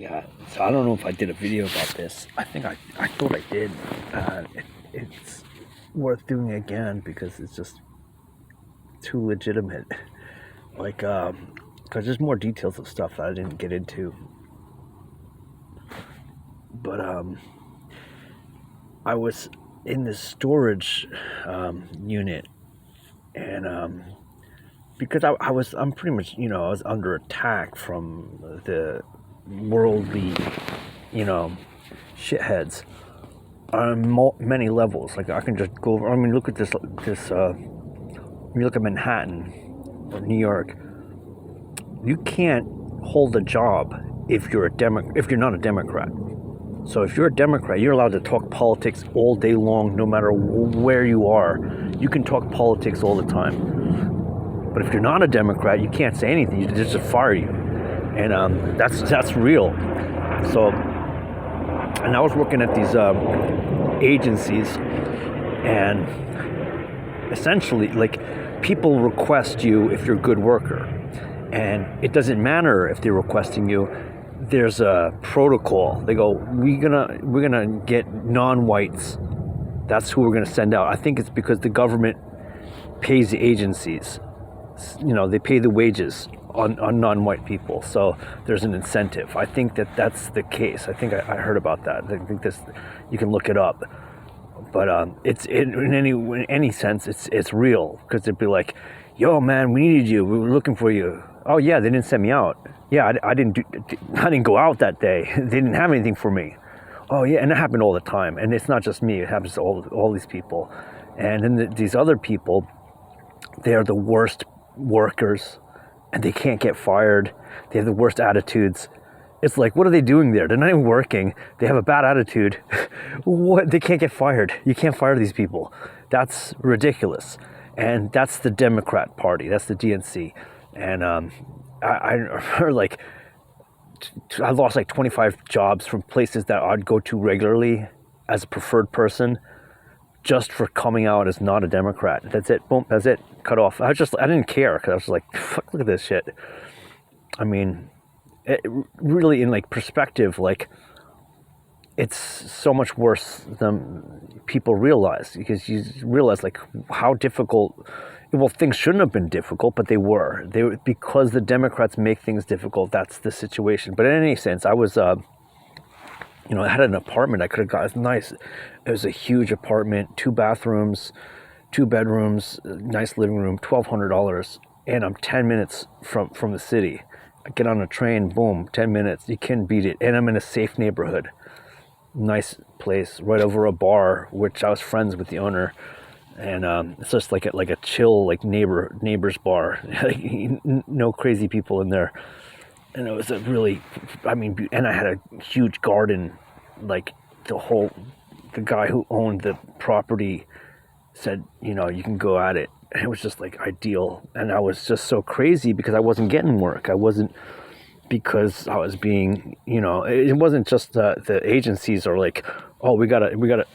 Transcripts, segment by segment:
Yeah, so I don't know if I did a video about this. I thought I did. It's worth doing again because it's just too legitimate. Like, because there's more details of stuff that I didn't get into. But I was in this storage unit, and because I'm pretty much, I was under attack from the worldly, shitheads on many levels. Like, I can just go over. I mean, look at this. When you look at Manhattan or New York, you can't hold a job if you're not a Democrat. So if you're a Democrat, you're allowed to talk politics all day long, no matter where you are. You can talk politics all the time. But if you're not a Democrat, you can't say anything. You just fire you, and that's real. So, and I was working at these agencies, and essentially, like, people request you if you're a good worker, and it doesn't matter if they're requesting you. There's a protocol. They go, we're gonna get non-whites. That's who we're gonna send out. I think it's because the government pays the agencies. They pay the wages on non-white people, so there's an incentive. I think that's the case. I think I heard about that. I think this, you can look it up. But it's in any sense, it's real, because they'd be like, "Yo, man, we needed you. We were looking for you." Oh yeah, they didn't send me out. Yeah, I didn't go out that day. They didn't have anything for me. Oh yeah, and it happened all the time. And it's not just me. It happens to all these people. And then these other people, they are the worst workers, and they can't get fired. They have the worst attitudes. It's like, what are they doing there? They're not even working. They have a bad attitude. What? They can't get fired. You can't fire these people. That's ridiculous. And that's the Democrat Party. That's the DNC. And I heard, like, I lost like 25 jobs from places that I'd go to regularly as a preferred person, just for coming out as not a Democrat. That's it. Boom. That's it. Cut off. I didn't care, because I was like, fuck, look at this shit. I mean, it really, in like perspective, like, it's so much worse than people realize, because you realize like how difficult. Well, things shouldn't have been difficult, but they were. Because the Democrats make things difficult. That's the situation. But in any sense, I was, I had an apartment I could have got. It's nice. It was a huge apartment, 2 bathrooms, 2 bedrooms, nice living room, $1,200, and I'm 10 minutes from the city. I get on a train, boom, 10 minutes. You can't beat it. And I'm in a safe neighborhood. Nice place, right over a bar, which I was friends with the owner. And it's just like a chill, like neighbor's bar. No crazy people in there. And it was and I had a huge garden. Like, the guy who owned the property said, you can go at it. And it was just like ideal. And I was just so crazy because I wasn't getting work. I wasn't, because I was being, it wasn't just the agencies are like, oh, we gotta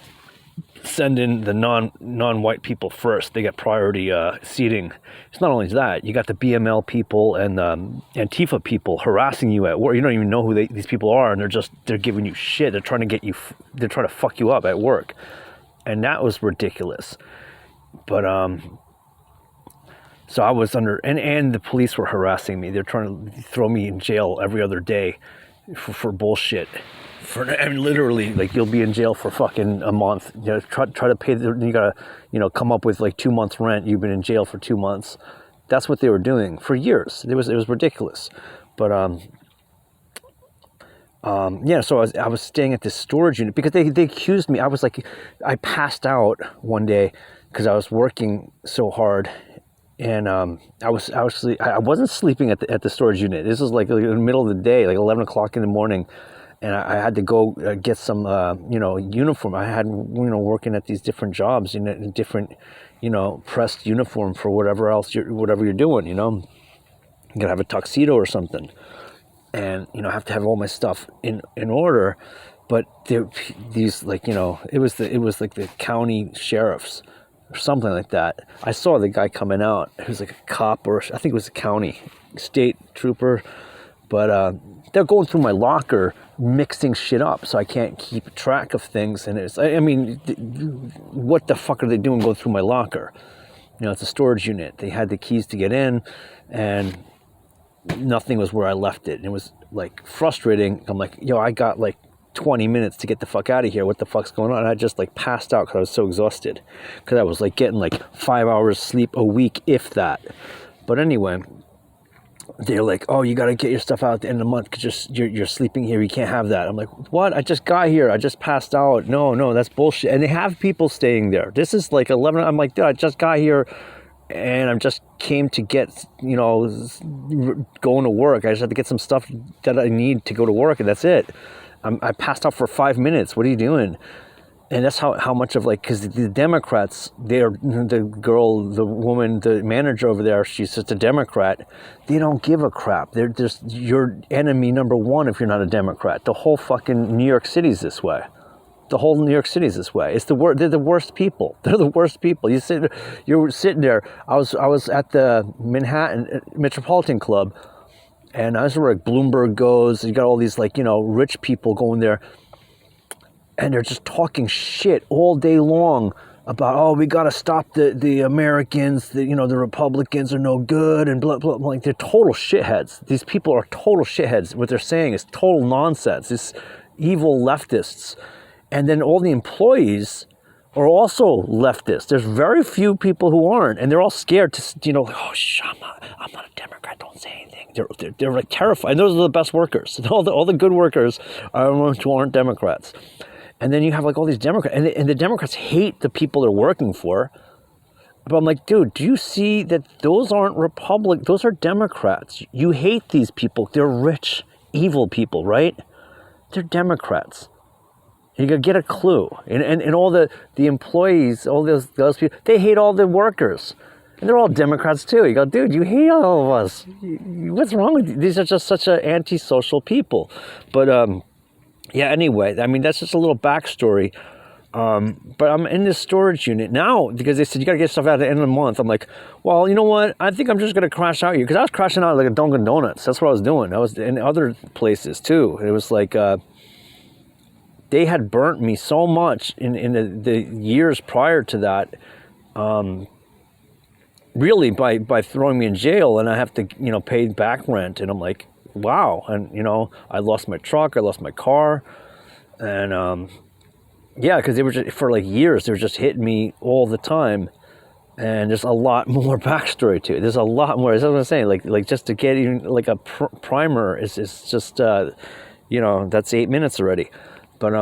send in the non-white people first. They get priority seating. It's not only that, you got the BML people and Antifa people harassing you at work. You don't even know who these people are, and they're giving you shit. They're trying to fuck you up at work, and that was ridiculous. But so I was under, and the police were harassing me. They're trying to throw me in jail every other day for bullshit. Literally, like, you'll be in jail for fucking a month. Try to pay. You gotta, come up with like 2 months rent. You've been in jail for 2 months. That's what they were doing for years. It was ridiculous. But So I was staying at this storage unit because they accused me. I was like, I passed out one day because I was working so hard. And I wasn't sleeping at the storage unit. This was like in the middle of the day, like 11 o'clock in the morning. And I had to go get some, uniform. I had, working at these different jobs, in different, pressed uniform for whatever you're doing, You gotta have a tuxedo or something, and I have to have all my stuff in order. But these, like, it was like the county sheriffs or something like that. I saw the guy coming out. He was like a cop, or I think it was a county state trooper, but they're going through my locker, mixing shit up, so I can't keep track of things. And I mean, what the fuck are they doing going through my locker? You know, it's a storage unit. They had the keys to get in, and nothing was where I left it. And it was like frustrating. I'm like, yo, I got like 20 minutes to get the fuck out of here. What the fuck's going on? And I just like passed out because I was so exhausted, because I was like getting like 5 hours sleep a week, if that. But anyway, they're like, oh, you got to get your stuff out at the end of the month because you're sleeping here. You can't have that. I'm like, what? I just got here. I just passed out. No, that's bullshit. And they have people staying there. This is like 11. I'm like, dude, I just got here and I just came to get, you know, going to work. I just had to get some stuff that I need to go to work, and that's it. I passed out for 5 minutes. What are you doing? And that's how much of like, because the Democrats, the woman, the manager over there, she's just a Democrat. They don't give a crap. They're just your enemy number one if you're not a Democrat. The whole fucking New York City's this way. The whole New York City's this way. It's they're the worst people. They're the worst people. You're sitting there. I was at the Manhattan Metropolitan Club, and I was where like Bloomberg goes. You got all these like, you know, rich people going there. And they're just talking shit all day long about, oh, we got to stop the Americans, the Republicans are no good, and blah, blah, blah. Like, they're total shitheads. These people are total shitheads. What they're saying is total nonsense. It's evil leftists. And then all the employees are also leftists. There's very few people who aren't, and they're all scared to, you know, oh, I'm not a Democrat, don't say anything. They're like terrified. And those are the best workers. All the good workers are the ones who aren't Democrats. And then you have like all these Democrats, and the Democrats hate the people they're working for. But I'm like, dude, do you see that those aren't those are Democrats. You hate these people. They're rich, evil people, right? They're Democrats. You gotta get a clue. And all the employees, all those people, they hate all the workers. And they're all Democrats too. You go, dude, you hate all of us. What's wrong with you? These are just such an antisocial people. But yeah, anyway, I mean, that's just a little backstory. But I'm in this storage unit now because they said you got to get stuff out at the end of the month. I'm like, well, you know what? I think I'm just going to crash out here, because I was crashing out like a Dunkin' Donuts. That's what I was doing. I was in other places too. It was like they had burnt me so much in the years prior to that, really by throwing me in jail, and I have to, you know, pay back rent. And I'm like, wow. And, you know, I lost my truck, I lost my car, and yeah, because they were just, for like years, they were just hitting me all the time. And there's a lot more backstory to it. There's a lot more. That's what I'm saying. Like just to get even like a primer is just, you know, that's 8 minutes already. But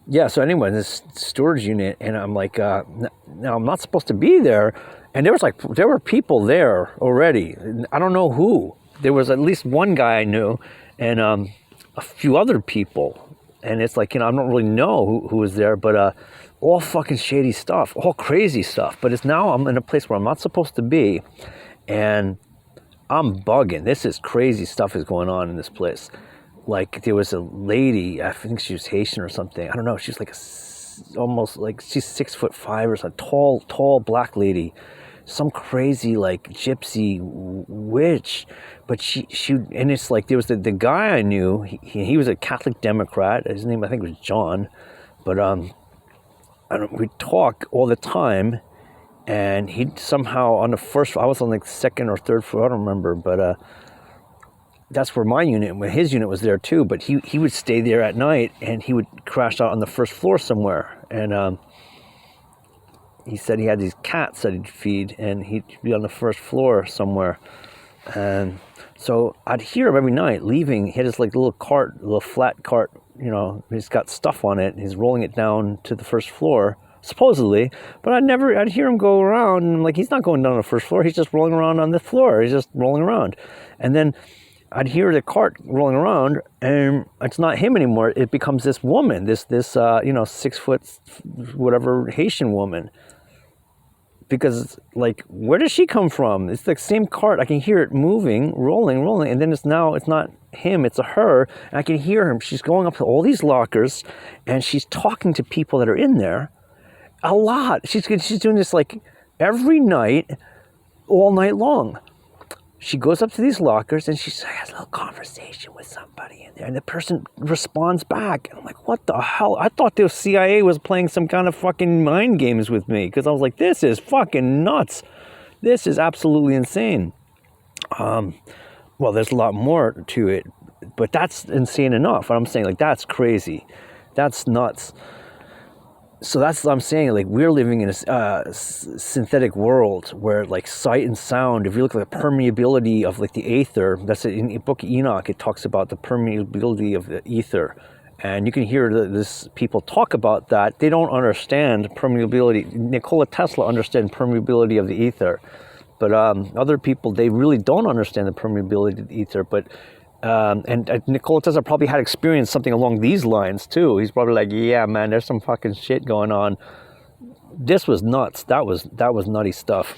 yeah. So anyway, this storage unit, and I'm like, now I'm not supposed to be there. And there were people there already. I don't know who. There was at least one guy I knew, and a few other people. And it's like, you know, I don't really know who was there, but all fucking shady stuff, all crazy stuff. But it's now I'm in a place where I'm not supposed to be, and I'm bugging. This is crazy stuff is going on in this place. Like, there was a lady, I think she was Haitian or something. I don't know. She's like almost like, she's 6'5" or something, tall black lady. Some crazy like gypsy witch, but she and it's like, there was the guy I knew. He was a Catholic Democrat. His name I think was John, but we talk all the time, and he somehow on the first. I was on like the second or third floor. I don't remember, but that's where my unit. His unit was there too, but he would stay there at night, and he would crash out on the first floor somewhere, and he said he had these cats that he'd feed, and he'd be on the first floor somewhere. And so I'd hear him every night leaving. He had this like little flat cart, you know, he's got stuff on it. He's rolling it down to the first floor, supposedly. But I'd hear him go around, and I'm like, he's not going down to the first floor. He's just rolling around on the floor. He's just rolling around. And then I'd hear the cart rolling around, and it's not him anymore. It becomes this woman, this 6 foot, whatever, Haitian woman. Because, like, where does she come from? It's the same cart. I can hear it moving, rolling, and then it's not him, it's a her. And I can hear him. She's going up to all these lockers, and she's talking to people that are in there a lot. She's doing this, like, every night, all night long. she goes up to these lockers and she has a little conversation with somebody in there, and the person responds back. And I'm like, what the hell? I thought the CIA was playing some kind of fucking mind games with me, because I was like, this is fucking nuts. This is absolutely insane. Well, there's a lot more to it, but that's insane enough. And I'm saying, like, that's crazy. That's nuts. So that's what I'm saying. Like, we're living in a synthetic world where, like, sight and sound, if you look at the permeability of, like, the aether, that's in the book of Enoch, it talks about the permeability of the ether. And you can hear this people talk about that. They don't understand permeability. Nikola Tesla understood permeability of the ether. But other people, they really don't understand the permeability of the ether. But and Nikola Tesla probably had experienced something along these lines too. He's probably like, yeah, man, there's some fucking shit going on. This was nuts. That was nutty stuff.